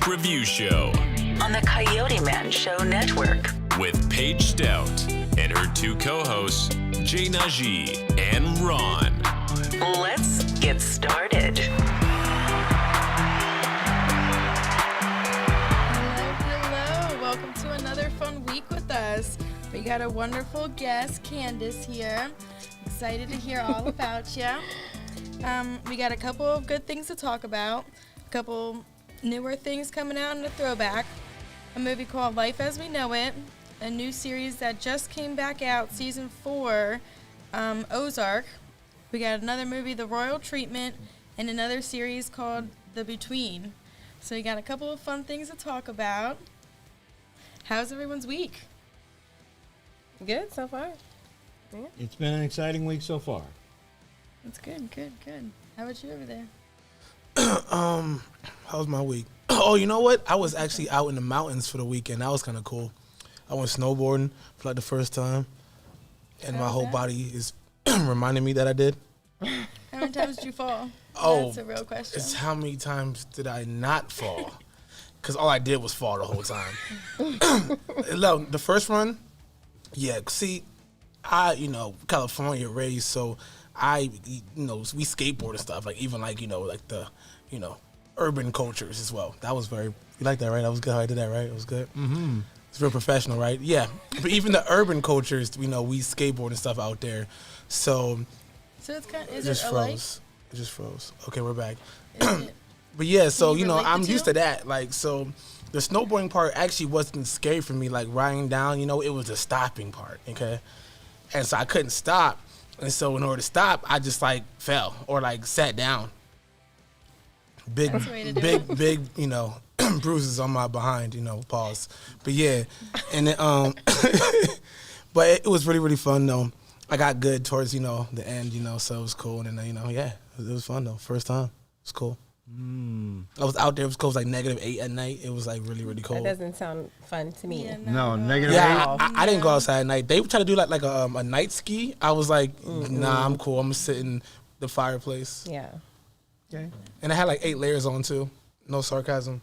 Review Show on the Coyoteman Show Network with Paige Stout and her two co-hosts, Jay Najee and Ron. Let's get started. Hello. Welcome to another fun week with us. We got a wonderful guest, Candace, here. Excited to hear all about you. We got a couple of good things to talk about, a couple newer things coming out in the throwback, a movie called Life as We Know It, a new series that just came back out, season 4, Ozark. We got another movie, The Royal Treatment, and another series called The Between. So we got a couple of fun things to talk about. How's everyone's week? Good so far. Yeah. It's been an exciting week so far. That's good. How about you over there? How's my week? Oh, you know what? I was actually out in the mountains for the weekend. That was kind of cool. I went snowboarding for like the first time, and my whole body is reminding me that I did. How many times did you fall? Oh, that's a real question. It's how many times did I not fall? Because all I did was fall the whole time. Look, the first run, yeah. See, California raised, so we skateboard and stuff. Like even like the urban cultures as well. That was you like that, right? That was good how I did that, right? It was good. Mm-hmm. It's real professional, right? Yeah. But even the urban cultures, we skateboard and stuff out there. So it's kind of, it just froze. It just froze. Okay, we're back. But yeah, so I'm used to that. Like, so the snowboarding part actually wasn't scary for me. Like riding down, it was the stopping part. Okay, and so I couldn't stop, and so in order to stop, I just like fell or like sat down. Big, bruises on my behind, pause. But yeah, and then, but it was really, really fun though. I got good towards, the end, so it was cool. And then, it was fun though. First time. It was cool. I was out there. It was cold. It was like -8 at night. It was like really, really cold. That doesn't sound fun to me. Yeah, no, -8. Yeah, I didn't go outside at night. They tried to do like a night ski. I was like, nah, I'm cool. I'm gonna sit in the fireplace. Yeah. Okay. And I had like 8 layers on too. No sarcasm.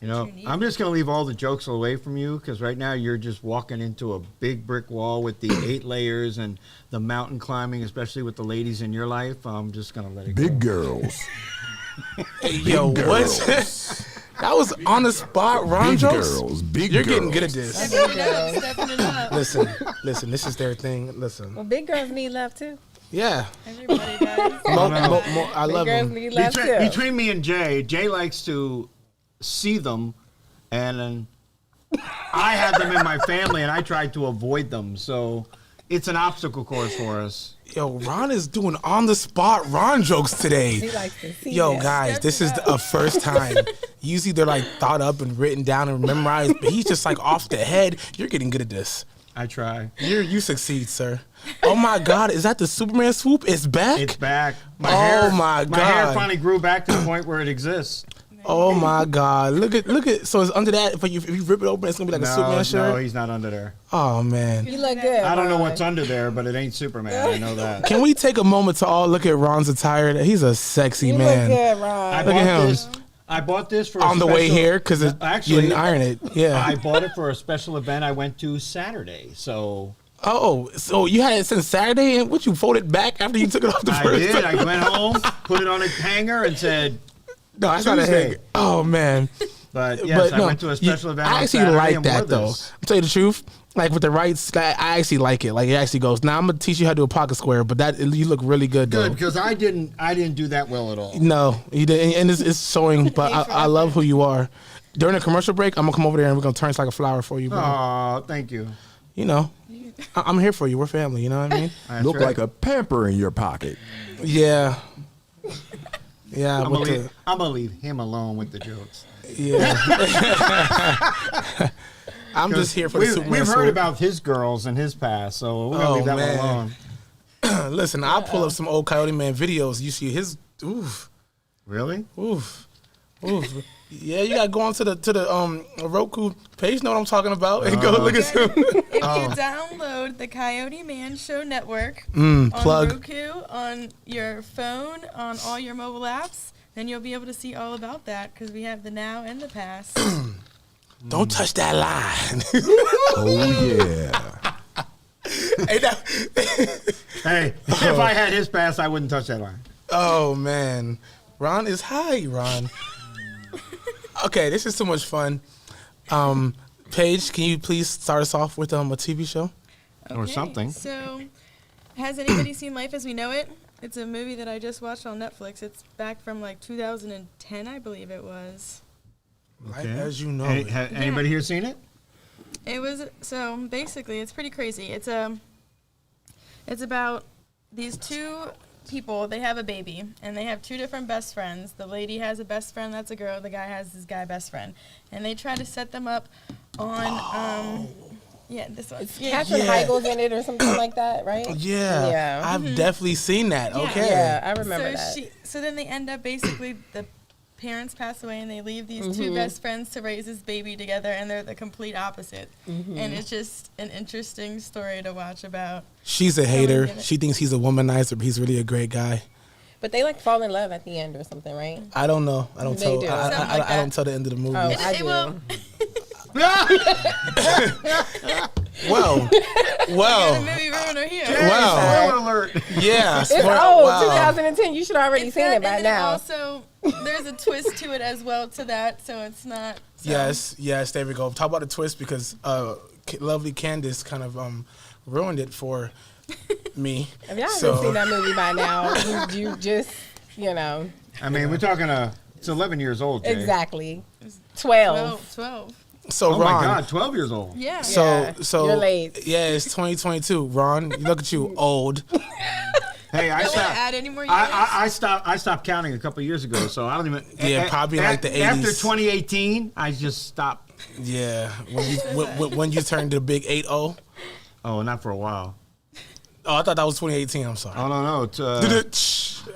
I'm just going to leave all the jokes away from you because right now you're just walking into a big brick wall with the 8 layers and the mountain climbing, especially with the ladies in your life. I'm just going to let it go. Big girls. Hey, yo, what? That was on the spot, Ron Big jokes? girls. Big You're girls. getting good at this. Stepping it up. Listen, this is their thing. Listen. Well, big girls need love too. Yeah. Everybody does. I love Big girls them. need love too. Between me and Jay likes to see them, and then I had them in my family, and I tried to avoid them. So it's an obstacle course for us. Yo, Ron is doing on-the-spot Ron jokes today. He likes to see Yo, that. guys, this is a first time. Usually they're like thought up and written down and memorized, but he's just like off the head. You're getting good at this. I try. You succeed, sir. Oh my God, is that the Superman swoop? It's back? It's back. My hair finally grew back to the point where it exists. Oh my God! Look at. So it's under that. If you rip it open, it's gonna be like a Superman shirt. No, he's not under there. Oh man! You look good. I don't know Ron. what's under there, but it ain't Superman. I know that. Can we take a moment to all look at Ron's attire? He's a sexy You man. look good, Ron. Look at him. I bought this for On the way here because you didn't iron it. Yeah. I bought it for a special event I went to Saturday. So. Oh, so you had it since Saturday, and what, you folded back after you took it off the first I did. time? I went home, put it on a hanger, and said, No, that's not a Tuesday. hanger. Oh man. But yes, I went to a special event on Saturday. I actually like and that wore though. this. I'll tell you the truth. Like with the rights, I actually like it. Like it actually goes. Now I'm gonna teach you how to do a pocket square, but you look really good though. Good, because I didn't do that well at all. No, you didn't, and it's showing. But I love who you are. During the commercial break, I'm gonna come over there and we're gonna turn it like a flower for you, bro. Oh, thank you. I'm here for you. We're family. You know what I mean? Look like a pamper in your pocket. Yeah. Yeah. I'm gonna leave him alone with the jokes. Yeah. I'm just here for the Superman. We've heard swoop. about his girls and his past, so we're gonna leave that one alone. Listen, I'll pull up some old Coyoteman videos. You see his oof. Really? Oof. Yeah, you gotta go on to the Roku page. Know what I'm talking about? And go look at some. If you download the Coyoteman Show Network on plug. Roku, on your phone, on all your mobile apps, and you'll be able to see all about that because we have the now and the past. Don't touch that line. Oh yeah. Hey, if I had his pass, I wouldn't touch that line. Oh man, Ron is high. Ron. Okay, this is so much fun. Paige, can you please start us off with a TV show? Or something. So, has anybody seen Life as We Know It? It's a movie that I just watched on Netflix. It's back from like 2010, I believe it was. Like, as you know. Anybody here seen it? It was, so basically it's pretty crazy. It's about these two people. They have a baby and they have two different best friends. The lady has a best friend that's a girl. The guy has his guy best friend, and they try to set them up on this one. Catherine Heigl's in it or something like that, right? Yeah. I've definitely seen that. Yeah. Okay. Yeah, I remember that. So then they end up basically the parents pass away and they leave these two best friends to raise this baby together, and they're the complete opposite. And it's just an interesting story to watch about. She's a hater. She thinks he's a womanizer, but he's really a great guy. But they like fall in love at the end or something, right? I don't know. I don't They tell. do. I don't tell the end of the movie. Oh, I do. Well. Movie ruiner here. Wow. Spoiler alert. Yeah. It's old, Wow. 2010. You should already It's seen that, it by and then now. Also, there's a twist to it as well to that, so it's not. So. Yes. There we go. Talk about the twist because lovely Candace kind of ruined it for me. If y'all haven't seen that movie by now, you just, I mean, we're talking it's 11 years old, Jay. Exactly. 12. 12. So Oh Ron. my God, 12 years old. Yeah. So You're late. Yeah, it's 2022. Ron, look at you, old. Hey, I Don't want to stopped. add any more years. I stopped counting a couple of years ago, so I don't even. Yeah, probably like the 80s. After 2018, I just stopped. Yeah, when you turned the big 8-0. Oh, not for a while. Oh, I thought that was 2018. I'm sorry. Oh no, it's, All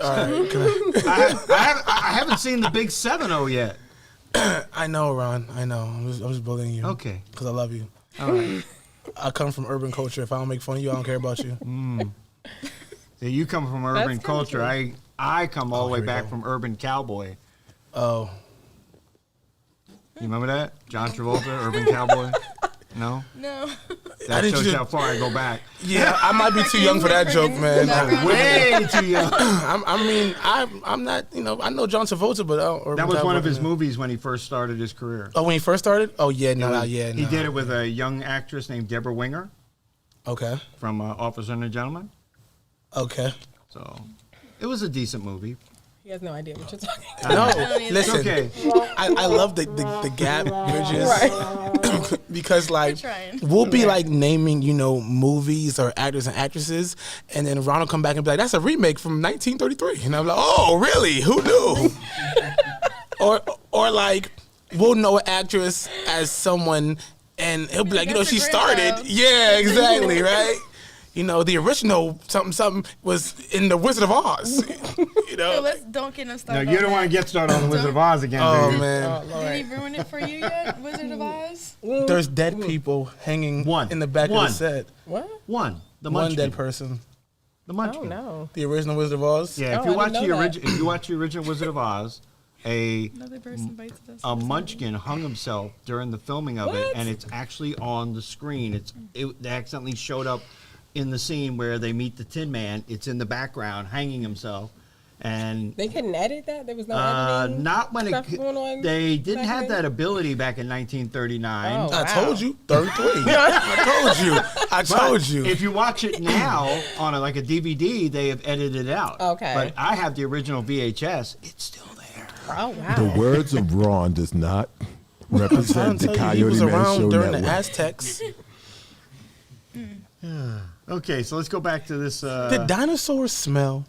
right, I haven't seen the big 7-0 yet. I know, Ron. I know. I'm just bullying you. Okay. Because I love you. All right. I come from urban culture. If I don't make fun of you, I don't care about you. Yeah, you come from urban kinda culture. true. I come all the way here we back go. from urban cowboy. Oh. You remember that? John Travolta, urban cowboy. No. No. I That didn't shows just- how far I go back. Yeah, I might be too young for that joke, man. Way too young. I'm not, I know John Travolta, but That was one of his movies when he first started his career. Oh, when he first started? Oh, yeah, He did it with a young actress named Deborah Winger Okay. from Officer and a Gentleman. Okay. So it was a decent movie. He has no idea what you're talking about. No, either. listen. Okay. I love the gap bridges because like trying. we'll be like naming movies or actors and actresses, and then Ron will come back and be like, "That's a remake from 1933," and I'm like, "Oh, really? Who knew?" or like we'll know an actress as someone, and he'll be like, That's she a great started. job. Yeah, exactly, right. The original something was in the Wizard of Oz. So don't get him No, started. you don't want to get started on the Wizard of Oz again, Oh do you? man. Did he ruin it for you yet, Wizard of Oz? There's dead people hanging in the back of the set. What? One. The One Munchkin. dead person. The Oh, Munchkin. no. The original Wizard of Oz? Yeah, Oh, I didn't know that. if you watch the original Wizard of Oz, Another person bites the dust. a Munchkin hung himself during the filming of it, What? and it's actually on the screen. They accidentally showed up in the scene where they meet the Tin Man. It's in the background, hanging himself, and They couldn't edit that? There was no editing? not when stuff going on they didn't back have then? that ability back in 1939. Oh. I Wow. told you. 33. I told you. If you watch it now on a DVD, they have edited it out. Okay. But I have the original VHS. It's still there. Oh, wow. The words of Ron does not I'm represent the telling you, he was Coyote Man around Show during Network. the Aztecs. Okay, so let's go back to this. Did dinosaurs smell?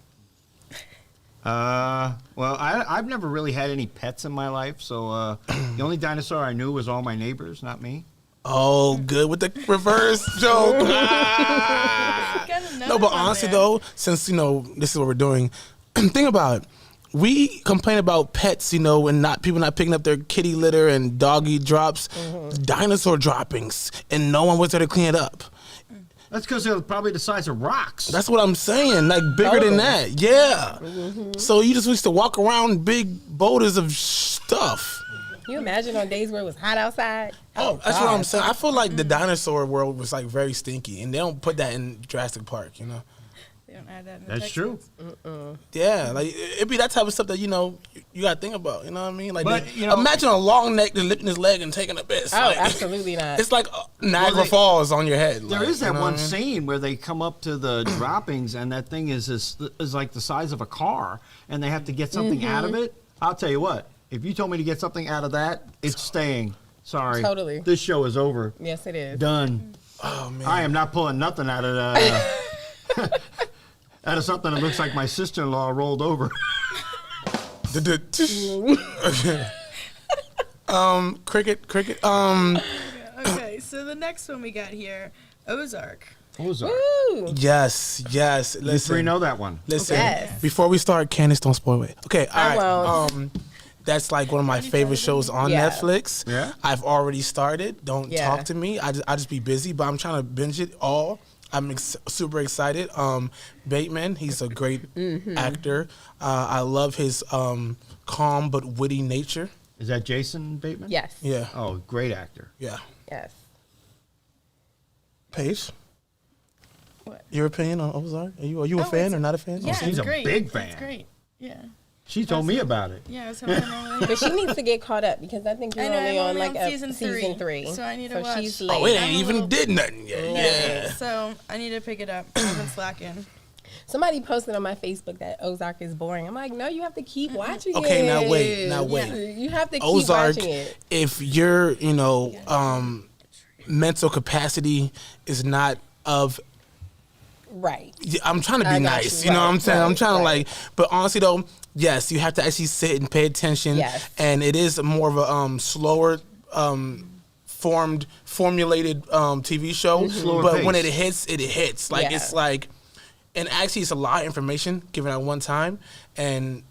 Well, I've never really had any pets in my life, so the only dinosaur I knew was all my neighbors, not me. Oh, good with the reverse joke. No, but honestly though, since this is what we're doing, think about it. We complain about pets, and people not picking up their kitty litter and doggy drops, dinosaur droppings, and no one was there to clean it up. That's because they're probably the size of rocks. That's what I'm saying. Like bigger than that. Yeah. So you just used to walk around big boulders of stuff. Can you imagine on days where it was hot outside? Oh, that's what I'm saying. I feel like the dinosaur world was like very stinky, and they don't put that in Jurassic Park, you know? They don't add that in That's true. Yeah, like it'd be that type of stuff that you gotta think about. You know what I mean? Like, But, you know- imagine a long neck just lifting his leg and taking a piss. Oh, Like, absolutely not. It's like Niagara Falls on your head. There like, is that you know one what I mean? scene where they come up to the droppings, and that thing is like the size of a car, and they have to get something out of it. I'll tell you what. If you told me to get something out of that, it's staying. Sorry. Totally. This show is over. Yes, it is. Done. Oh man. I am not pulling nothing out of out of something that looks like my sister-in-law rolled over. Cricket. Okay, so the next one we got here, Ozark. Ozark. Woo! Yes. You three Listen. know that one. Listen. Yes. Before we start, Candace, don't spoil it. Okay. All I right. won't. That's like one of my favorite shows on Yeah. Netflix. Yeah? I've already started. Don't Yeah. talk to me. I just be busy, but I'm trying to binge it all. I'm super excited. Bateman, he's a great actor. I love his calm but witty nature. Is that Jason Bateman? Yes. Yeah. Oh, great actor. Yeah. Yes. Paige, What? your opinion on Ozark? Are you a Oh, fan it's- or not a fan? Yeah, she's it's a great. big It's fan. great. Yeah. She told me about it. Yeah, it's something But she needs to get caught up because I think you're I know, only I'm on only like on a season season three, 3. so I need to watch. she's Oh, late. it ain't even did nothing yet. Yeah. So I need to pick it up. I've been slacking. Somebody posted on my Facebook that Ozark is boring. I'm like, no, you have to keep watching it. Okay, now wait. Yeah, you have to keep Ozark, watching it. if your mental capacity is not of, Right. I'm trying to I be got nice, you. you know what I'm Right, saying? I'm right, trying to right. but honestly though, yes, you have to actually sit and pay attention. Yes. And it is more of a slower, formulated TV show. Slower But when pace. it hits. Like Yeah. it's like, and actually it's a lot of information given at one time. And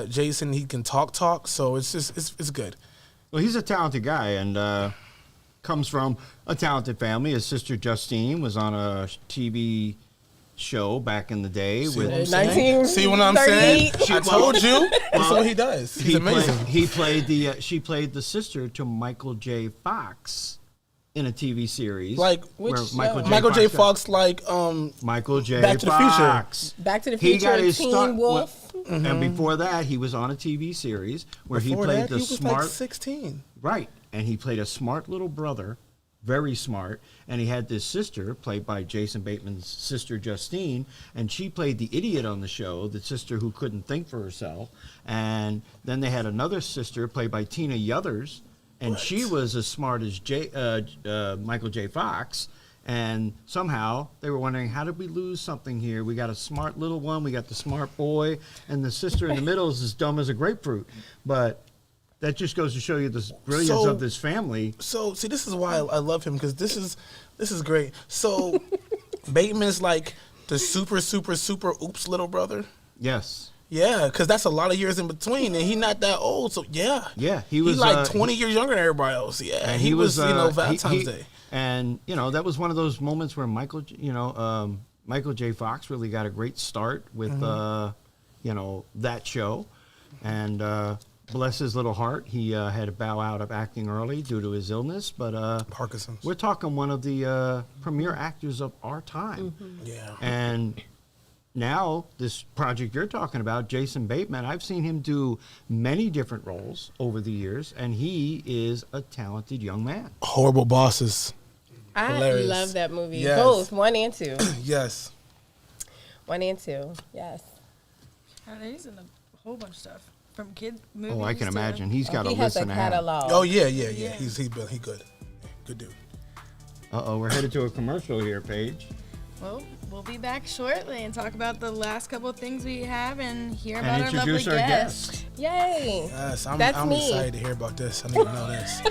Jason, he can talk, so it's just it's good. Well, he's a talented guy and comes from a talented family. His sister Justine was on a TV show back in the day with 19. See what I'm saying? 38. I told you. That's what he does. He's amazing. She played the sister to Michael J. Fox in a TV series. Like where which Michael J. Fox, like Michael J. Back to the Fox. Back to the He got Future, his Teen start. Wolf. And before that, he was on a TV series where before he played that, the he was smart. like 16. Right. And he played a smart little brother, very smart. And he had this sister, played by Jason Bateman's sister, Justine. And she played the idiot on the show, the sister who couldn't think for herself. And then they had another sister, played by Tina Yothers. And she was as smart as Michael J. Fox. And somehow they were wondering, how did we lose something here? We got a smart little one, we got the smart boy, and the sister in the middle is as dumb as a grapefruit. But that just goes to show you the brilliance of this family. So see, this is why I love him, because this is great. So Bateman's like the super oops little brother. Yes. Yeah, because that's a lot of years in between, and he's not that old. So yeah, Yeah, he was He's like 20 years younger than everybody else. Yeah, and he was Valentine's he- Day. And that was one of those moments where Michael J. Fox really got a great start with that show, and bless his little heart, he had to bow out of acting early due to his illness. But Parkinson's. we're talking one of the premier actors of our time, Yeah. and. Now, this project you're talking about, Jason Bateman, I've seen him do many different roles over the years, and he is a talented young man. Horrible Bosses. I Hilarious. love that movie. Yes. Both 1 and 2. Yes. 1 and 2. Yes. He's in a whole bunch of stuff from kid movies. Oh, I can to- imagine. He's got a He has list a and a half. catalog. Oh yeah. He's good. He good. Good dude. Uh-oh, we're headed to a commercial here, Paige. Well, we'll be back shortly and talk about the last couple of things we have and hear And about our lovely introduce our guest. guest. Yay. Yes, That's I'm me. excited to hear about this. I need to know this.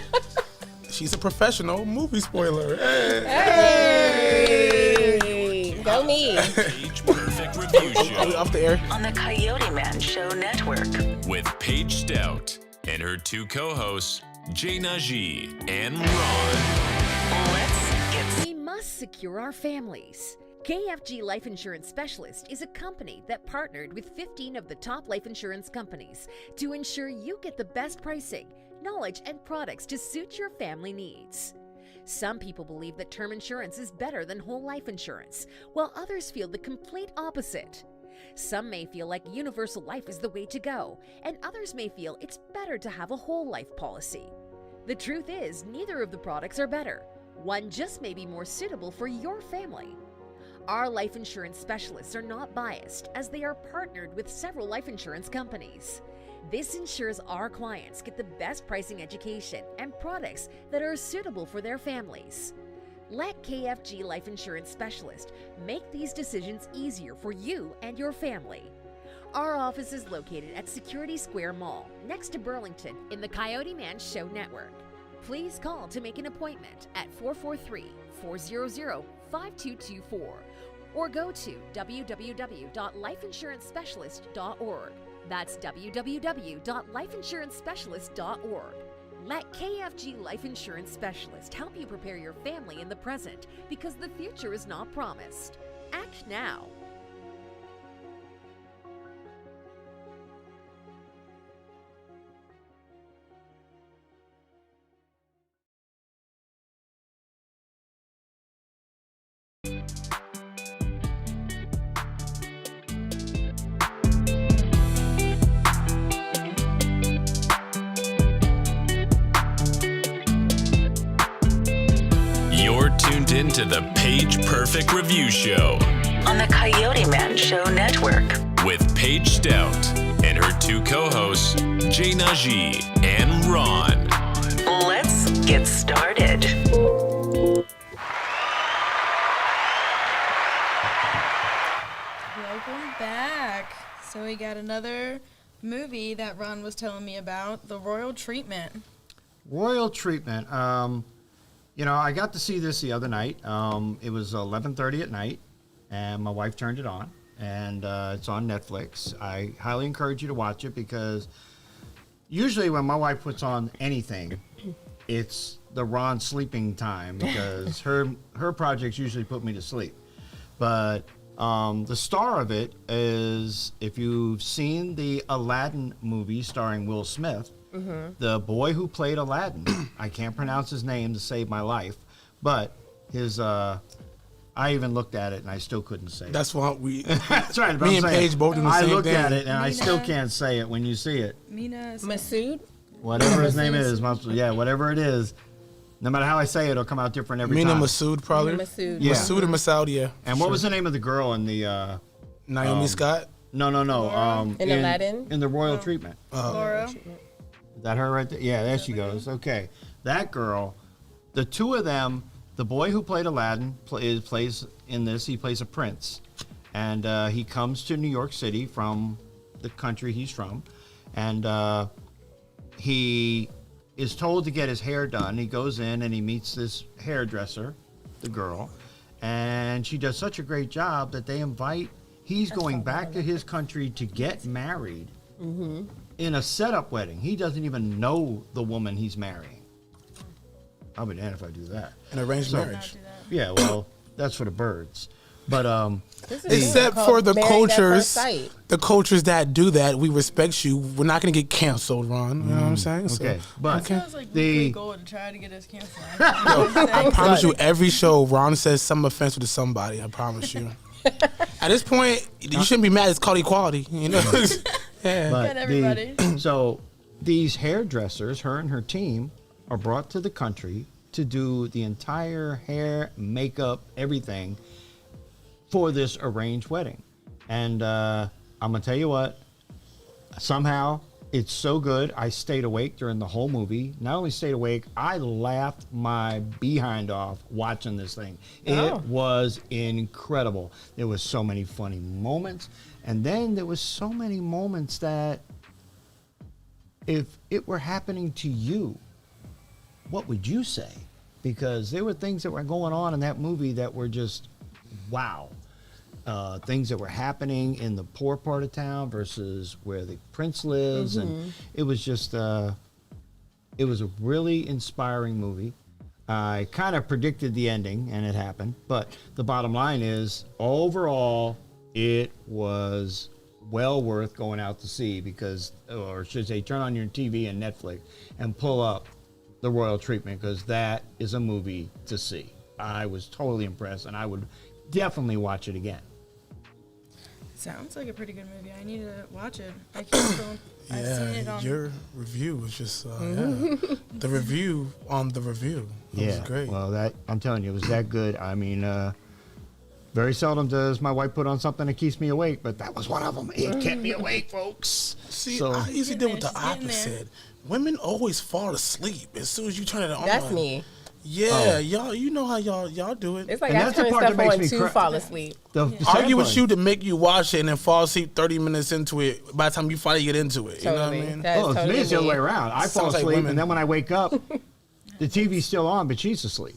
She's a professional movie spoiler. Hey. Go me. Paige Perfect Review Are we Show off the air? On the Coyoteman Show Network. with Paige Stout and her two co-hosts, Jay Najee and Ron. Let's get We must secure our families. KFG Life Insurance Specialist is a company that partnered with 15 of the top life insurance companies to ensure you get the best pricing, knowledge, and products to suit your family needs. Some people believe that term insurance is better than whole life insurance, while others feel the complete opposite. Some may feel like universal life is the way to go, and others may feel it's better to have a whole life policy. The truth is, neither of the products are better. One just may be more suitable for your family. Our life insurance specialists are not biased, as they are partnered with several life insurance companies. This ensures our clients get the best pricing, education, and products that are suitable for their families. Let KFG Life Insurance Specialist make these decisions easier for you and your family. Our office is located at Security Square Mall, next to Burlington, in the Coyoteman Show Network. Please call to make an appointment at 443-400-5224 or go to www.lifeinsurancespecialist.org. That's www.lifeinsurancespecialist.org. Let KFG Life Insurance Specialist help you prepare your family in the present, because the future is not promised. Act now. You're tuned in to the Paige Perfect Review Show On the Coyoteman Show Network. with Paige Stout and her two co-hosts, Jay Najee and Ron. Let's get started. Welcome back. So we got another movie that Ron was telling me about, The Royal Treatment. Royal Treatment. I got to see this the other night. It was 11:30 at night, and my wife turned it on, and it's on Netflix. I highly encourage you to watch it, because usually when my wife puts on anything, it's the Ron sleeping time, because her projects usually put me to sleep. But the star of it is, if you've seen the Aladdin movie starring Will Smith, the boy who played Aladdin, I can't pronounce his name to save my life, but his, I even looked at it and I still couldn't say it. That's what That's right. But me I'm and saying, Paige both doing the same I looked thing. at it and I still Mina. can't say it when you see it. Mina. Masood? Whatever his name is, whatever it is, no matter how I say it, it'll come out different every Mina time. Masood, probably. Masood. Yeah. Masood or Masoud, yeah. And what was the name of the girl in the? Naomi Scott? No. In Aladdin? In the Royal Treatment. Laura. Is that her right there? Yeah, there she goes. Okay. That girl, the two of them, the boy who played Aladdin plays in this, he plays a prince. And he comes to New York City from the country he's from. And he is told to get his hair done. He goes in and he meets this hairdresser, the girl. And she does such a great job that he's going back to his country to get married. In a setup wedding. He doesn't even know the woman he's marrying. I'll be damned if I do that. An arranged marriage. Yeah, well, that's for the birds. But Except called for the Married at cultures, First Sight. the cultures that do that, we respect you. We're not going to get canceled, Ron. You know what I'm saying? okay, So, but Sounds like the good goal to try to get us canceled. I promise you, every show, Ron says some offensive to somebody. I promise you. At this point, you shouldn't be mad. It's called equality. You know? Yeah. but Get everybody. so these hairdressers, her and her team, are brought to the country to do the entire hair, makeup, everything for this arranged wedding. And I'm gonna tell you what, somehow it's so good. I stayed awake during the whole movie. Not only stayed awake, I laughed my behind off watching this thing. It was incredible. There was so many funny moments. And then there was so many moments that if it were happening to you, what would you say? Because there were things that were going on in that movie that were just, wow. Things that were happening in the poor part of town versus where the prince lives. And it was just, it was a really inspiring movie. I kind of predicted the ending, and it happened. But the bottom line is, overall, it was well worth going out to see because, or I should say, turn on your TV and Netflix and pull up The Royal Treatment because that is a movie to see. I was totally impressed, and I would definitely watch it again. Sounds like a pretty good movie. I need to watch it. I can't go. I've seen it on. Your review was just the review on the review. It was great. Well, that I'm telling you, it was that good. I mean, very seldom does my wife put on something that keeps me awake, but that was one of them. It kept me awake, folks. See, So- I usually deal with the She's getting there. opposite. Women always fall asleep as soon as you turn it on. That's me. Yeah, y'all. You know how y'all do it. It's like And I that's the turn part stuff that makes on me to cry. fall asleep. The Argue with sad you part- to make you watch it and then fall asleep 30 minutes into it by the time you finally get into it. You know what I Totally. mean? That is Oh, it's totally me. It's the other me. way around. I fall Sounds like asleep, women. and then when I wake up, the TV's still on, but she's asleep.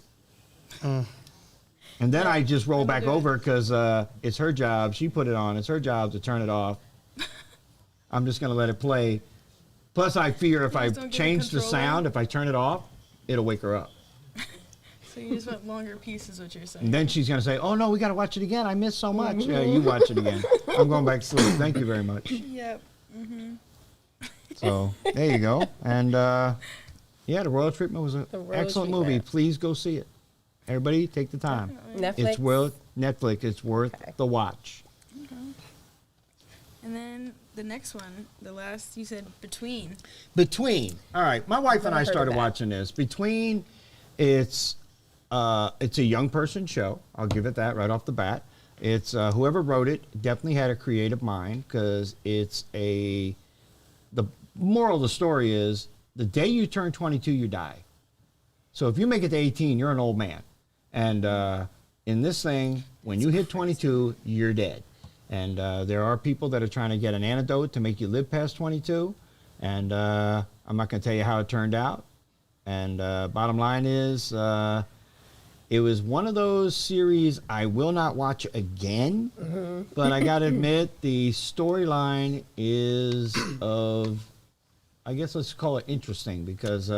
And then I just roll back over because it's her job. She put it on. It's her job to turn it off. I'm just going to let it play. Plus, I fear if I just don't get a change the controller? sound, if I turn it off, it'll wake her up. So you just want longer pieces, what you're saying. And then she's going to say, oh, no, we got to watch it again. I missed so much. Yeah, you watch it again. I'm going back to sleep. Thank you very much. Yep. So there you go. And yeah, The Royal Treatment was an The Royal excellent movie. Treatment. Please go see it. Everybody, take the time. Netflix. It's worth Netflix. It's worth Okay. the watch. And then the next one, the last, you said Between. Between. All right, my wife and I Never heard started of that. watching this. Between, it's a young person show. I'll give it that right off the bat. It's whoever wrote it definitely had a creative mind because it's the moral of the story is the day you turn 22, you die. So if you make it to 18, you're an old man. And in this thing, when you hit 22, you're dead. And there are people that are trying to get an antidote to make you live past 22. And I'm not going to tell you how it turned out. And bottom line is, it was one of those series I will not watch again. But I got to admit, the storyline is of, I guess let's call it interesting because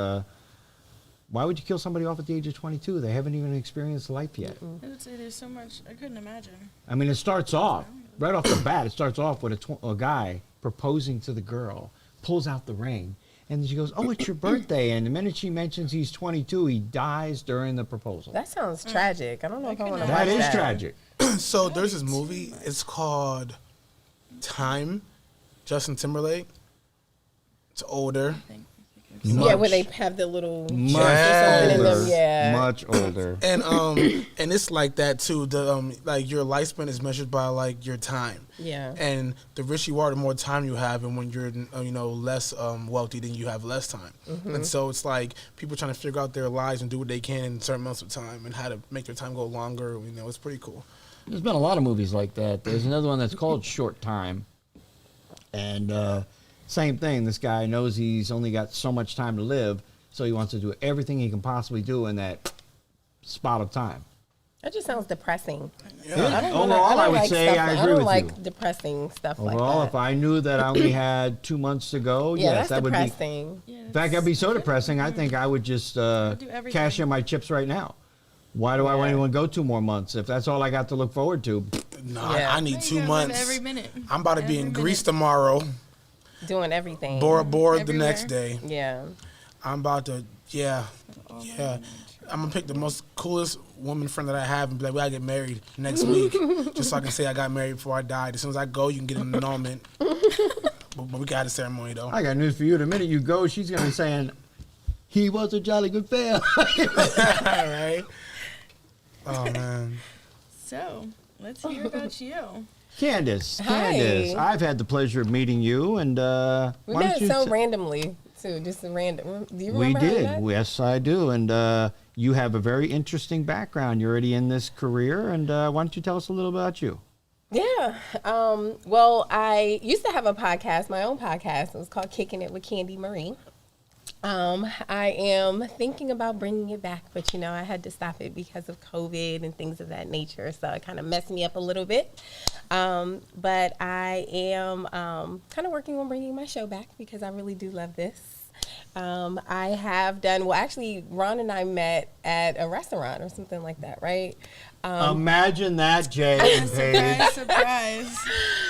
why would you kill somebody off at the age of 22? They haven't even experienced life yet. I would say there's so much, I couldn't imagine. I mean, it starts off, right off the bat, it starts off with a guy proposing to the girl, pulls out the ring, and she goes, oh, it's your birthday. And the minute she mentions he's 22, he dies during the proposal. That sounds tragic. I don't know if I want to watch That that. is tragic. So there's this movie. It's called Time. Justin Timberlake. It's older. Yeah, where they have the little Much something in older. them. Yeah. Much older. And and it's like that too. The like your lifespan is measured by like your time. Yeah. And the richer you are, the more time you have, and when you're less wealthy, then you have less time. And so it's like people trying to figure out their lives and do what they can in certain amounts of time and how to make their time go longer. It's pretty cool. There's been a lot of movies like that. There's another one that's called Short Time. And same thing. This guy knows he's only got so much time to live, so he wants to do everything he can possibly do in that spot of time. That just sounds depressing. Yeah. Overall, I would like say stuff, I I agree don't with like you. depressing stuff Overall, like if that. I knew that I only had 2 months to go, Yeah, yes, that's that would be. depressing. In fact, that'd be so depressing. I think I would just everything. cash in my chips right now. Why do I want anyone to go 2 more months if that's all I got to look forward to? No, Yeah. I need You 2 gotta live months. every minute. I'm about to be Every in Greece minute. tomorrow. Doing everything. Board the Everywhere. next day. Yeah. I'm about to, yeah. I'm gonna pick the most coolest woman friend that I have and be like, we gotta get married next week, just so I can say I got married before I died. As soon as I go, you can get an annulment. but we got a ceremony though. I got news for you. The minute you go, she's going to be saying, he was a jolly good fella. Right? Oh man. So, let's hear about you. Candace, Hi. Candace, I've had the pleasure of meeting you, and We why don't met you so t- randomly, too. Just a random. Do you We remember how we did. met? Yes, I do. And you have a very interesting background. You're already in this career, and why don't you tell us a little about you? Yeah. Well, I used to have a podcast, my own podcast. It was called Kicking It with Candy Marie. I am thinking about bringing it back, but I had to stop it because of COVID and things of that nature. So it kind of messed me up a little bit. But I am kind of working on bringing my show back because I really do love this. I have done, well, actually, Ron and I met at a restaurant or something like that, right? Imagine that, Jay and Paige. Surprise.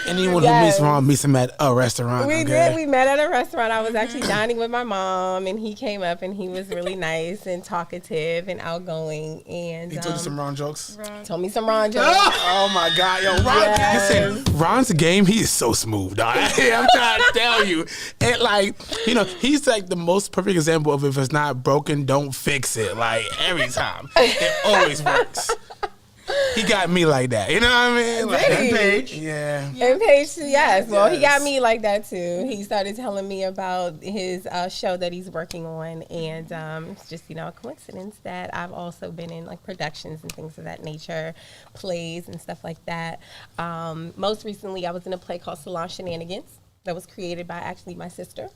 Anyone who meets him at a restaurant. We okay? did. We met at a restaurant. I was actually dining with my mom, and he came up, and he was really nice and talkative and outgoing. And He told you some wrong jokes? told me some wrong jokes. Oh my God, yo, Ron! Listen, Ron's game. He is so smooth, dog. I'm trying to tell you, and like, he's like the most perfect example of if it's not broken, don't fix it. Like every time, it always works. He got me like that, you know what I mean? Like, And Paige. yeah. And Paige, yes. Well, he got Yes. me like that too. He started telling me about his show that he's working on, and it's just a coincidence that I've also been in like productions and things of that nature, plays and stuff like that. Most recently, I was in a play called Salon Shenanigans that was created by actually my sister.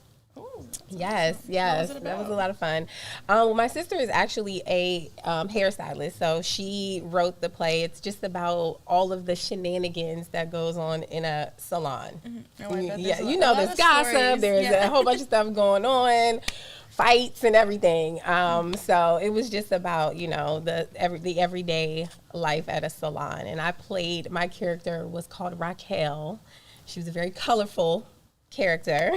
Yes, that was a lot of fun. My sister is actually a hairstylist, so she wrote the play. It's just about all of the shenanigans that goes on in a salon. There's gossip, there's a whole bunch of stuff going on, fights and everything. So it was just about the everyday life at a salon, and my character was called Raquel. She was a very colorful character.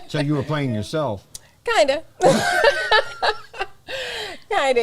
So you were playing yourself. Kinda,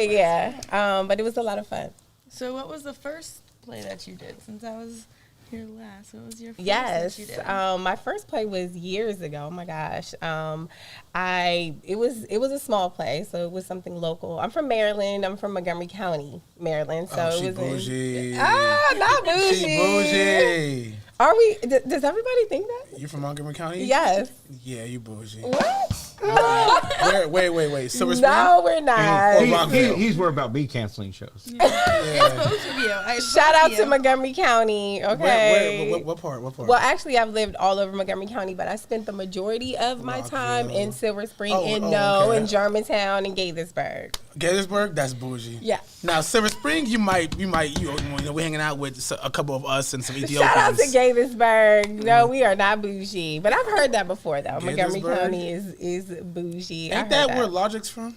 yeah. But it was a lot of fun. So what was the first play that you did since I was here last? What was your first Yes, that you did? my first play was years ago. Oh my gosh, it was a small play, so it was something local. I'm from Maryland. I'm from Montgomery County, Maryland. So it was bougie. not bougie. She bougie. Are we? Does everybody think that? You from Montgomery County? Yes. Yeah, you bougie. What? Wait. Silver Spring? No, we're not. He's worried about me canceling shows. Both of you. Shout out to Montgomery County. Okay. What part? Well, actually, I've lived all over Montgomery County, but I spent the majority of my time in Silver Spring, in Germantown, and Gaithersburg. Gaithersburg, that's bougie. Yeah. Now Silver Spring, we we're hanging out with a couple of us and some Ethiopians. Shout out to Gaithersburg. No, we are not bougie, but I've heard that before though. Montgomery County is bougie. Ain't that where Logic's from?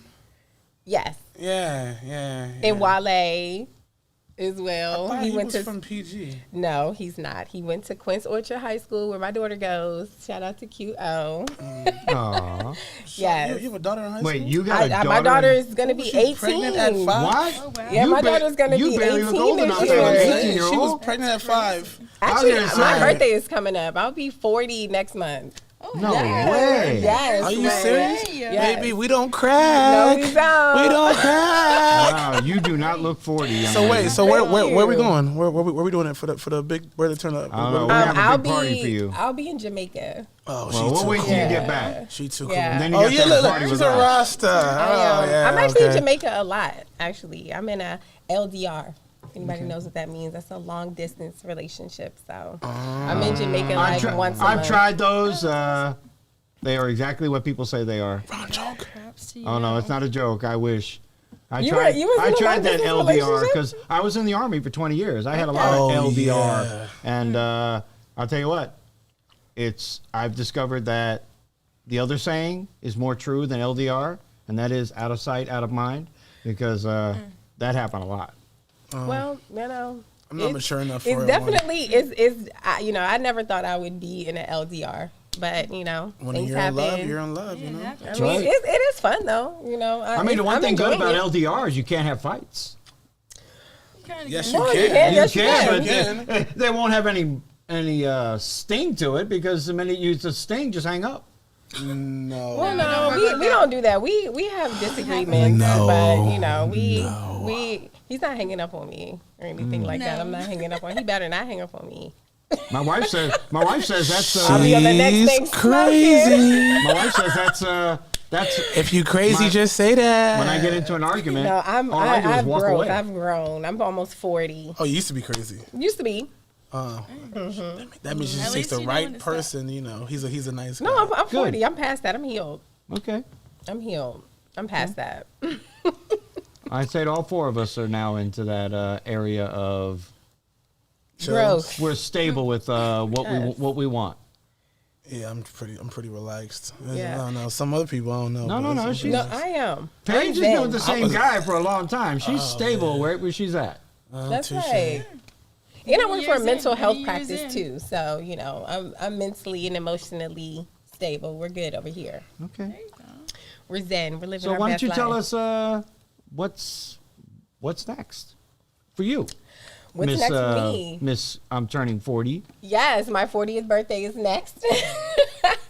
Yes. Yeah. And Wale as well. He went to from PG. No, he's not. He went to Quince Orchard High School where my daughter goes. Shout out to QO. Aww. Yes. You have a daughter in high school? Wait, you got a daughter? My daughter is going to be 18. Pregnant at 5? What? Oh, wow. Yeah, my daughter's going to be 18 barely look old enough this to have an year. 18-year-old. She was pregnant at 5. Actually, I was my gonna say. birthday is coming up. I'll be 40 next month. No way. Yes. Are you man. serious? Yes. Baby, we don't crack. No, we don't. We don't crack. Wow, you do not look 40. young So lady. wait, so where we going? Where we doing it for the big where the turn up? I don't know. We're having a I'll big party for you. I'll be in Jamaica. Oh, Well, she we'll too wait cool. till you get back. She too cool. Yeah. And then you Oh got yeah, to look, party she's with a us. Rasta. Oh yeah. I'm actually in okay. Jamaica a lot. Actually, I'm in a LDR. If anybody knows what that means, that's a long distance relationship. So I'm in Jamaica like once a month. I've tried those. They are exactly what people say they are. Wrong joke. Props to you. Oh no, it's not a joke. I wish. I You tried. were- you was in I a tried that long-distance LDR relationship? because I was in the Army for 20 years. I had a lot Oh, of LDR, yeah. and I'll tell you what. I've discovered that the other saying is more true than LDR, and that is out of sight, out of mind, because that happened a lot. Well, I'm not mature enough for it's it. definitely I never thought I would be in an LDR, but When things you're happen. in love, you're in love. You know. I mean, it is fun though. I mean, the one I'm thing good enjoying about it. LDR is you can't have fights. Yes, No, you you can. can. You Yes, you can, can. but they won't have any sting to it because the minute you use the sting, just hang up. No. Well, no, we don't do that. We have disagreements, No. but we he's not hanging up on me or anything like that. No. I'm not hanging up on. He better not hang up on me. My wife says that's I'll be on the next She's thing crazy. my wife says that's If you crazy, just say that. when I get into an argument. No, all I do is I've walk grown. away. I've grown. I'm almost 40. Oh, you used to be crazy. Used to be. That means you At just takes least the you know right when to person. You know, he's a nice guy. No, I'm 40. I'm past that. I'm healed. Okay. I'm healed. I'm past that. I'd say all four of us are now into that area of Growth. we're stable with what we want. Yeah, I'm pretty relaxed. Yeah. I don't know. Some other people, I don't know. No, but no, it's- she's- No, I am. Paige has been with the I same was- guy for a long time. She's stable where she's at. That's touche. right. And I work for a Years mental in, health many years practice in. too, so you know I'm mentally and emotionally stable. We're good over here. Okay. We're zen. We're living So our why don't best you tell life. us what's next for you? What's Miss, next for me? Miss, I'm turning 40. Yes, my 40th birthday is next.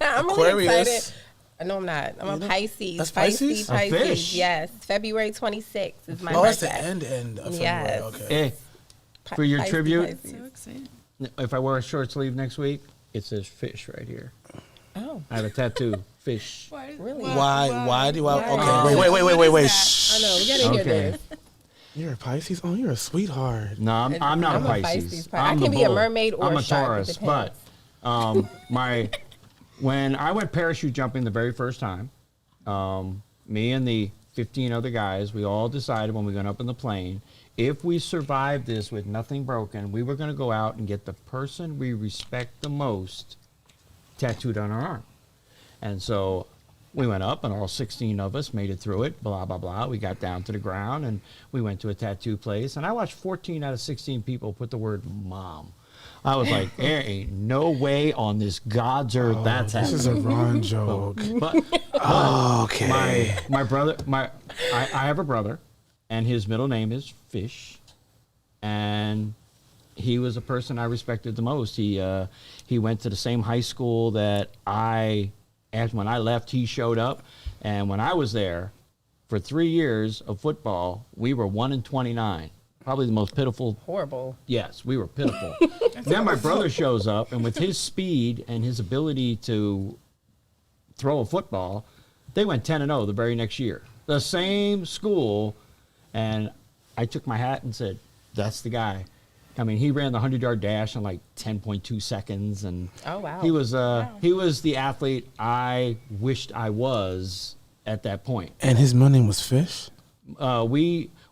I'm really Aquarius. excited. No, I'm not. I'm a Pisces. That's Pisces? A fish. Yes, February 26th is my Oh, that's the birthday. end of February. Yes. Okay. Hey, for your Pisces, tribute, Pisces. So excited. if I wear a short sleeve next week, it says fish right here. Oh, I have a tattoo, fish. Why? Really? Why do I? Why? Okay, wait. What is Shh. I know. We gotta hear Okay. this. You're a Pisces? Oh, you're a sweetheart. No, I'm not I'm a a Pisces. Pisces. I I'm can the be a bull. mermaid or I'm a shark, it Taurus, but depends. when I went parachute jumping the very first time, me and the 15 other guys, we all decided when we went up in the plane, if we survived this with nothing broken, we were going to go out and get the person we respect the most tattooed on our arm. And so we went up, and all 16 of us made it through it, blah, blah, blah. We got down to the ground, and we went to a tattoo place. And I watched 14 out of 16 people put the word mom. I was like, there ain't no way on this God's earth that's This is a happening. Ron joke. But Okay. my brother, I have a brother, and his middle name is Fish, and he was a person I respected the most. He went to the same high school that as when I left, he showed up, and when I was there for 3 years of football, we were 1-29. Probably the most pitiful. Horrible. Yes, we were pitiful. Then my brother shows up, and with his speed and his ability to throw a football, they went 10-0 the very next year. The same school, and I took my hat and said, that's the guy. I mean, he ran the 100-yard dash in like 10.2 seconds, and Oh, wow. he was the athlete I wished I was at that point. And his middle name was Fish?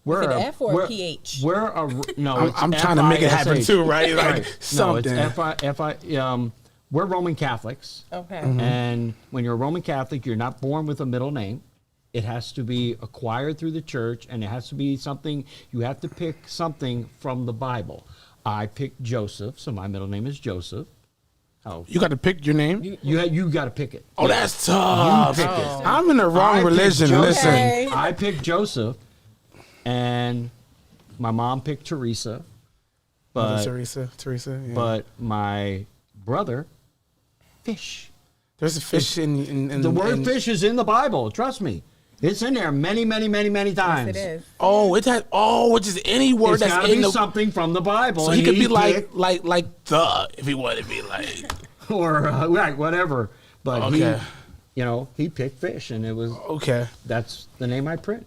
We're Is it a, F or we're, PH? I'm trying to make it happen FISH. too, right? Like Right. something. No, it's we're Roman Catholics. Okay. And when you're a Roman Catholic, you're not born with a middle name. It has to be acquired through the church, and it has to be something, you have to pick something from the Bible. I picked Joseph, so my middle name is Joseph. Oh, You got to pick your name? you got to pick it. Oh, that's tough. You pick it. I'm in the wrong I picked religion. Joseph. Listen. Okay. I picked Joseph, and my mom picked Teresa. But Teresa. Yeah. But my brother, Fish. There's a fish in The word fish is in the Bible. Trust me. It's in there many, many, many, many times. Yes, it is. Oh, it has. Oh, which is any word It's got that's to in be the. something from the Bible. So and he could be picked- like the if he wanted to be like. or right, whatever. But Okay. he picked Fish, and it was Okay. that's the name I print.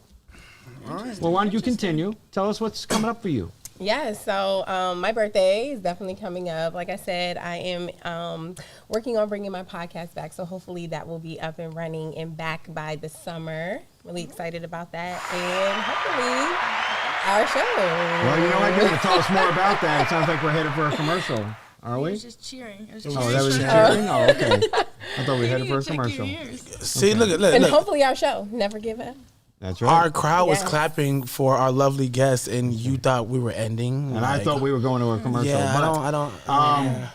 All right. Well, why don't you continue? Tell us what's coming up for you. Yeah, so my birthday is definitely coming up. Like I said, I am working on bringing my podcast back, so hopefully that will be up and running and back by the summer. Really excited about that, and hopefully our show. Well, you know what? You're going to tell us more about that. It sounds like we're headed for a commercial. Are It we? was just cheering. It was just Oh, that was cheering. cheering? Oh, okay. I thought we You headed need for a to check your commercial. ears. See, look. And hopefully our show. Never give up. That's right. Our crowd was Yes. clapping for our lovely guest, and you thought we were ending. And I thought we were going to a commercial. Yeah, but I don't.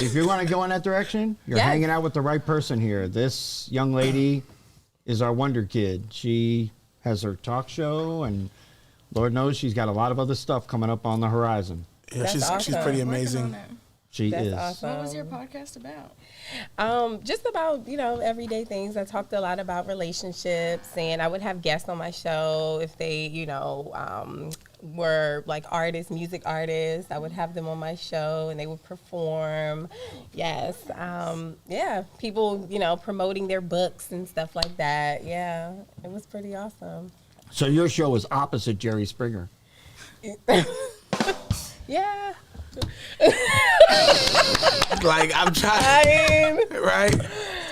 if you want to go in that direction, you're Yes. hanging out with the right person here. This young lady is our wonder kid. She has her talk show, and Lord knows she's got a lot of other stuff coming up on the horizon. Yeah, That's she's awesome. pretty Working on amazing. it. She That's is. awesome. What was your podcast about? Just about, everyday things. I talked a lot about relationships, and I would have guests on my show if they, were like artists, music artists. I would have them on my show, and they would perform. Yes. People, promoting their books and stuff like that. Yeah, it was pretty awesome. So your show is opposite Jerry Springer. Yeah. Like I'm trying, I mean, right?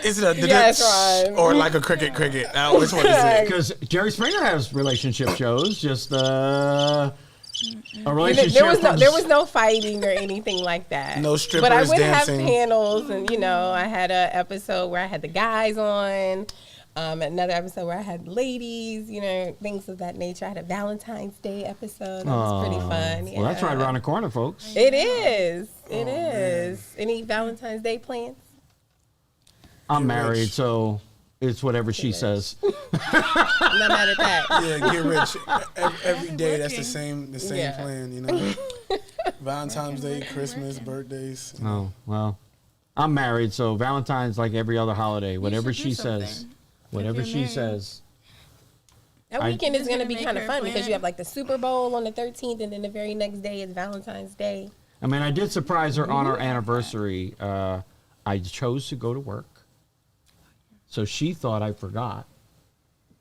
Is it a Yes, Ryan. or like a cricket? Now, which one is it? Because Jerry Springer has relationship shows. Just A relationship. There was no fighting or anything like that. No strippers But I would dancing. have panels, and I had an episode where I had the guys on. Another episode where I had ladies, things of that nature. I had a Valentine's Day episode. That was pretty fun. Well, that's right around the corner, folks. It is. It is. Man. Any Valentine's Day plans? I'm married, so it's whatever she says. I'm not mad at that. Yeah, get rich every day. That's the same plan, Valentine's Day, Christmas, birthdays. Oh, well, I'm married, so Valentine's like every other holiday. Whatever she says. Whatever she says. That weekend is going to be kind of fun plan. because you have like the Super Bowl on the 13th, and then the very next day is Valentine's Day. I mean, I did surprise her on our anniversary. I chose to go to work. So she thought I forgot.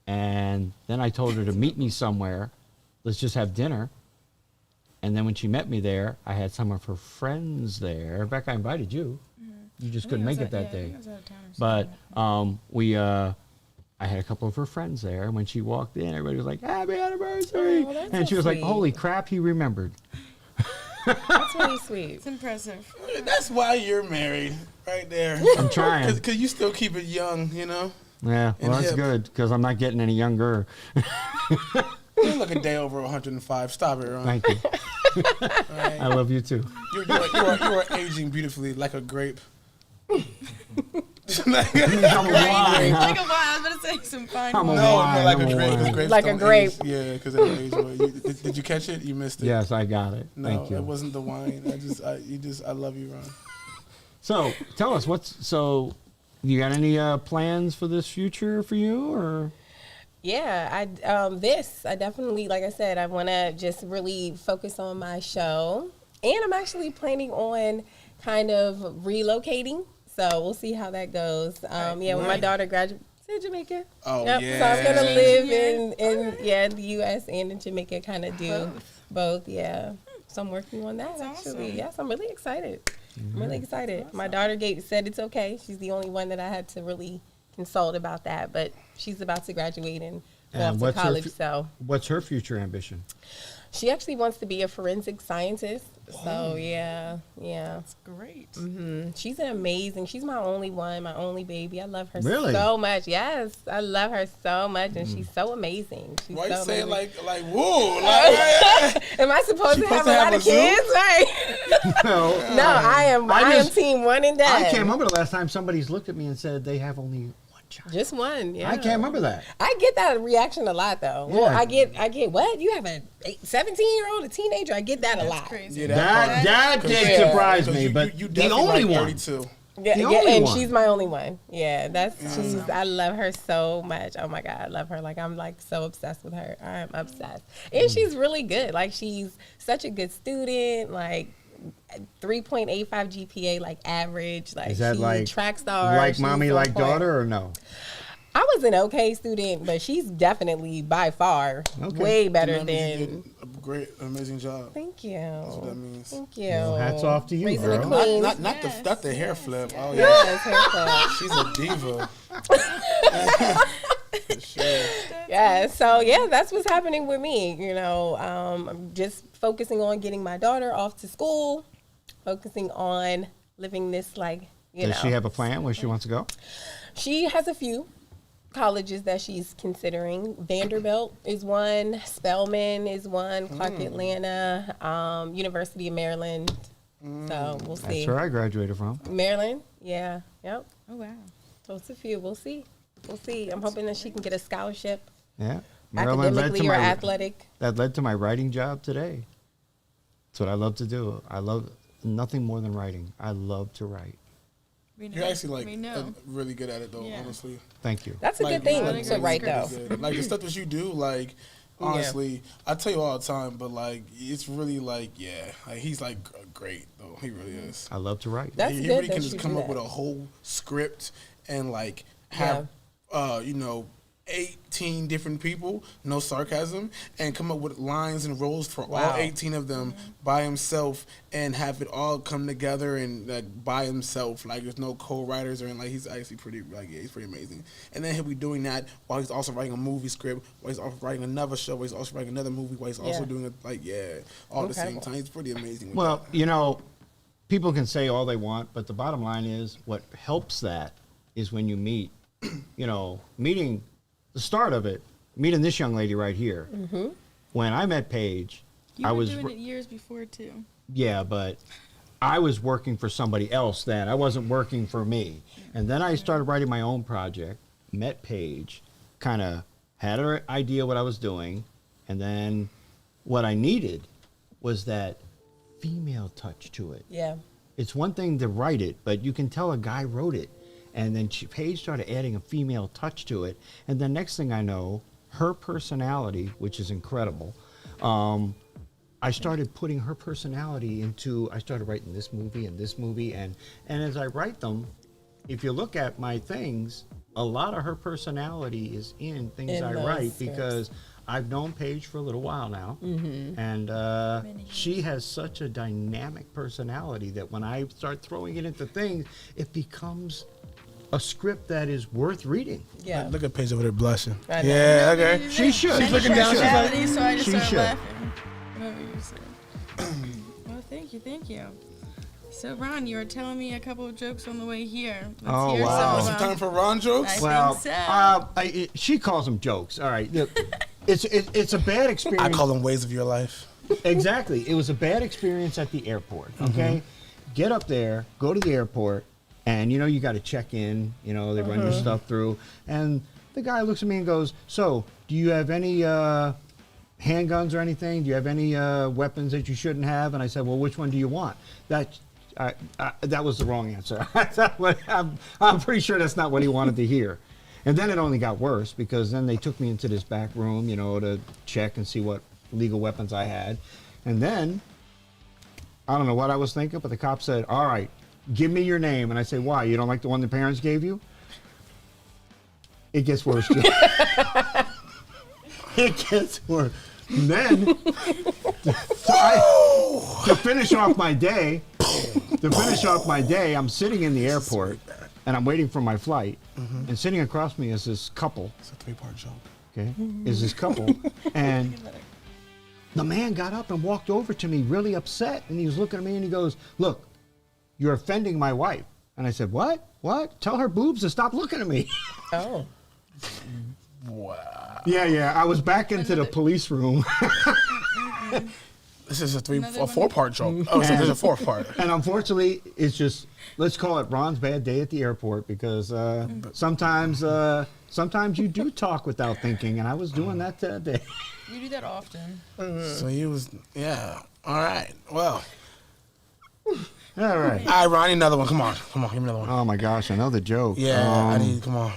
And then I told her to meet me somewhere. Let's just have dinner. And then when she met me there, I had some of her friends there. In fact, I invited you. You just couldn't make it that day. But I had a couple of her friends there. And when she walked in, everybody was like, happy anniversary. Oh, and she was like, sweet. holy crap, he remembered. That's really sweet. It's impressive. That's why you're married, right there. I'm trying. Because you still keep it young, Yeah, well, And that's hip. good because I'm not getting any younger. You look a day over 105. Stop it, Ron. Thank you. Right. I love you too. You are aging beautifully like a grape. I'm a wine, huh? Like a while, I was going to say some fine I'm a wine. No, wine, like I'm a a grape. 'cause wine. grapes Like a don't grape. age. Yeah, because they don't age well. Did you catch it? You missed it. Yes, I got it. No, Thank you. it wasn't the wine. I love you, Ron. So tell us you got any plans for this future for you or? Yeah, I definitely, like I said, I want to just really focus on my show, and I'm actually planning on kind of relocating. So we'll see how that goes. When my daughter graduates to Jamaica. Oh, yep. yeah. So I'm gonna live in the U.S. and in Jamaica, kind of do both. Yeah. So I'm working on that. That's actually. awesome. Yes, I'm really excited. I'm really excited. My daughter said it's okay. She's the only one that I had to really consult about that, but she's about to graduate and go off to what's her college. So what's her future ambition? she actually wants to be a forensic scientist. So yeah. That's great. She's she's my only one, my only baby. I love her Really? so much. Yes, I love her so much, and she's so amazing. She's Why so you say it amazing. like whoa? Like, Am I supposed to have a lot of zoo? kids? Right? No, No, I am team one and done. I can't remember the last time somebody's looked at me and said they have only one child. Just one. Yeah. I can't remember that. I get that reaction a lot though. Well, Yeah. I get what? You have a 17-year-old, a teenager? I get that a lot. Crazy. Yeah, That did Yeah. surprise Because me, but you the definitely only like one. 32. Yeah, The yeah, only and one. she's my only one. Yeah, I love her so much. Oh my God, I love her. Like I'm like so obsessed with her. I'm obsessed. And she's really good. Like she's such a good student. Like 3.85 GPA, like average. Like Is that she like track star? like She's mommy, on like point. daughter, or no? I was an okay student, but she's definitely by far way better That means you than. did a great, amazing job. Thank you. That's what that means. Thank you. Well, hats off to you, Raising a girl. queen. Not the hair flip. Oh yeah, Yes, haircut. she's a diva. For sure. Yeah, so yeah, that's what's happening with me. I'm just focusing on getting my daughter off to school, focusing on living this Does she have a plan where she wants to go? She has a few colleges that she's considering. Vanderbilt is one, Spelman is one, Clark Atlanta, University of Maryland. So we'll see. That's where I graduated from. Maryland, yeah, yep. Oh, wow. So it's a few. We'll see. I'm hoping that she can get a scholarship, Yeah, Maryland led to academically or my athletic. that led to my writing job today. That's what I love to do. I love nothing more than writing. I love to write. You're actually We know. really good at it though. Yeah. Honestly, Thank you. That's a good thing like, to write, though. good. Like the stuff that you do, like honestly, I tell you all the time, but like it's really like he's like great though. He really is. I love to write. That's He good really that can you just do come up that. with a whole script and like have 18 different people, no sarcasm, and come up with lines and roles for all 18 of them by himself, and have it all come together and by himself. Like there's no co-writers or anything. Like he's actually pretty he's pretty amazing. And then he'll be doing that while he's also writing a movie script, while he's also writing another show, while he's also writing another movie, while he's also doing it all at the same time. He's pretty amazing. With that. People can say all they want, but the bottom line is what helps that is when you meet, meeting the start of it, meeting this young lady right here. Mm-hmm. When I met Paige, I was doing it years before too. Yeah, but I was working for somebody else then. I wasn't working for me. And then I started writing my own project, met Paige, kind of had an idea what I was doing, and then what I needed was that female touch to it. Yeah. It's one thing to write it, but you can tell a guy wrote it. And then Paige started adding a female touch to it. And the next thing I know, her personality, which is incredible, I started putting her personality I started writing this movie. And as I write them, if you look at my things, a lot of her personality is in things I write because I've known Paige for a little while now. Mm-hmm. And she has such a dynamic personality that when I start throwing it into things, it becomes a script that is worth reading. Yeah. Look at Paige over there blushing. Yeah, okay. She should. She's looking down. She's like, so I just she started should. laughing. Whatever you said. Well, thank you. So, Ron, you were telling me a couple of jokes on the way here. Let's hear wow. some Is it time for Ron jokes? I think so. She calls them jokes. All right. It's a bad experience. I call them ways of your life. Exactly. It was a bad experience at the airport, okay? Get up there, go to the airport, and, you got to check in. They run your stuff through. And the guy looks at me and goes, so, do you have any handguns or anything? Do you have any weapons that you shouldn't have? And I said, well, which one do you want? That was the wrong answer. I'm pretty sure that's not what he wanted to hear. And then it only got worse because then they took me into this back room, to check and see what legal weapons I had. And then, I don't know what I was thinking, but the cop said, all right, give me your name. And I say, why? You don't like the one the parents gave you? It gets worse, Jim. It gets worse. And then, to finish off my day, I'm sitting in the airport, and I'm waiting for my flight. Mm-hmm. And sitting across me is this couple. It's a 3-part joke. Okay, is this couple, and the man got up and walked over to me, really upset, and he was looking at me and he goes, "Look, you're offending my wife." And I said, "What? What? Tell her boobs to stop looking at me." Oh. Wow. Yeah. I was back into the police room. This is a 4-part joke. Oh, so there's a 4th part. And unfortunately, it's just, let's call it Ron's bad day at the airport because sometimes you do talk without thinking, and I was doing that day. You do that often. So he was, all right. Well. All right. All right, Ron, I need another one. Come on, give me another one. Oh, my gosh, another joke. Yeah, come on.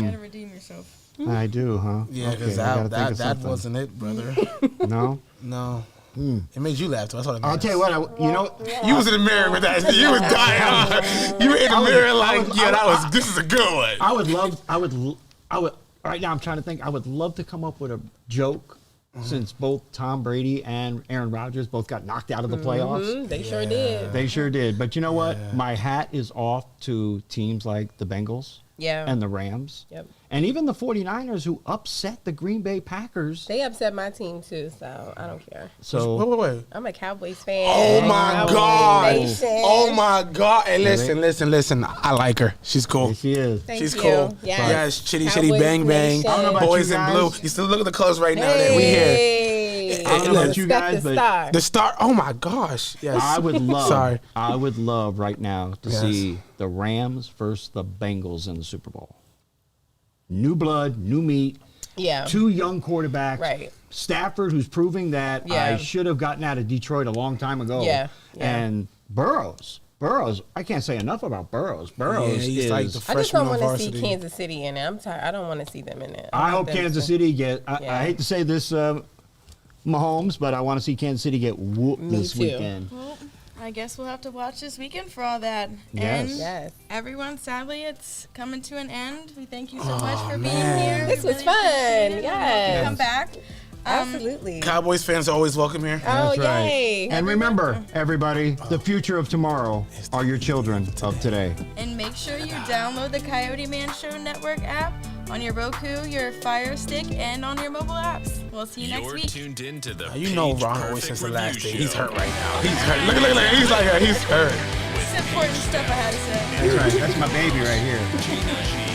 You gotta redeem yourself. I do, huh? Yeah, because that wasn't it, brother. No? No. It made you laugh, too. That's what it I'll tell you what, you was in the mirror with that. You was dying. Huh? You were in the mirror like, this is a good one. I would, right now I'm trying to think, I would love to come up with a joke since both Tom Brady and Aaron Rodgers both got knocked out of the playoffs. They sure did. They sure did. But you know what? My hat is off to teams like the Bengals and the Rams. Yep. And even the 49ers who upset the Green Bay Packers. They upset my team too, so I don't care. So wait. I'm a Cowboys fan. Oh my God. Nation. Oh my God. Hey, listen. I like her. She's cool. Yes, she is. She's you. cool. Yes. Chitty, Cowboys bang, bang. Nation. I don't know about Boys you in guys. blue. You still look at the colors right now. That we here. I don't know about you guys, the but star. The star. Oh my gosh. Yes. I would love. Sorry. I would love right now to see the Rams versus the Bengals in the Super Bowl. New blood, new meat. Yeah. 2 young quarterbacks. Right. Stafford, who's proving that I should have gotten out of Detroit a long time ago. Yeah. And Burrows, I can't say enough about Burrows. He's like the I just freshman don't on want to see varsity. Kansas City in it. I'm tired. I don't want to see them in it. I hope Kansas City get. I hate to say this, Mahomes, but I want to see Kansas City get whooped Me this too. weekend. I guess we'll have to watch this weekend for all that. Yes. And Yes. everyone, sadly, it's coming to an end. We thank you so much for being man. here. This We was really fun. appreciate it. Yes. Come back. Absolutely. Cowboys fans are always welcome here. Oh, That's right. yay. And remember, everybody, the future of tomorrow are your children of today. And make sure you download the Coyote Man Show Network app on your Roku, your Fire Stick, and on your mobile apps. We'll see you next You're week. tuned in to the You know Paige Ron always Perfect says the Review last thing. He's Show hurt right now. He's hurt. Look. He's like, he's hurt. It's important stuff I had to say. That's right. That's my baby right here. Gina G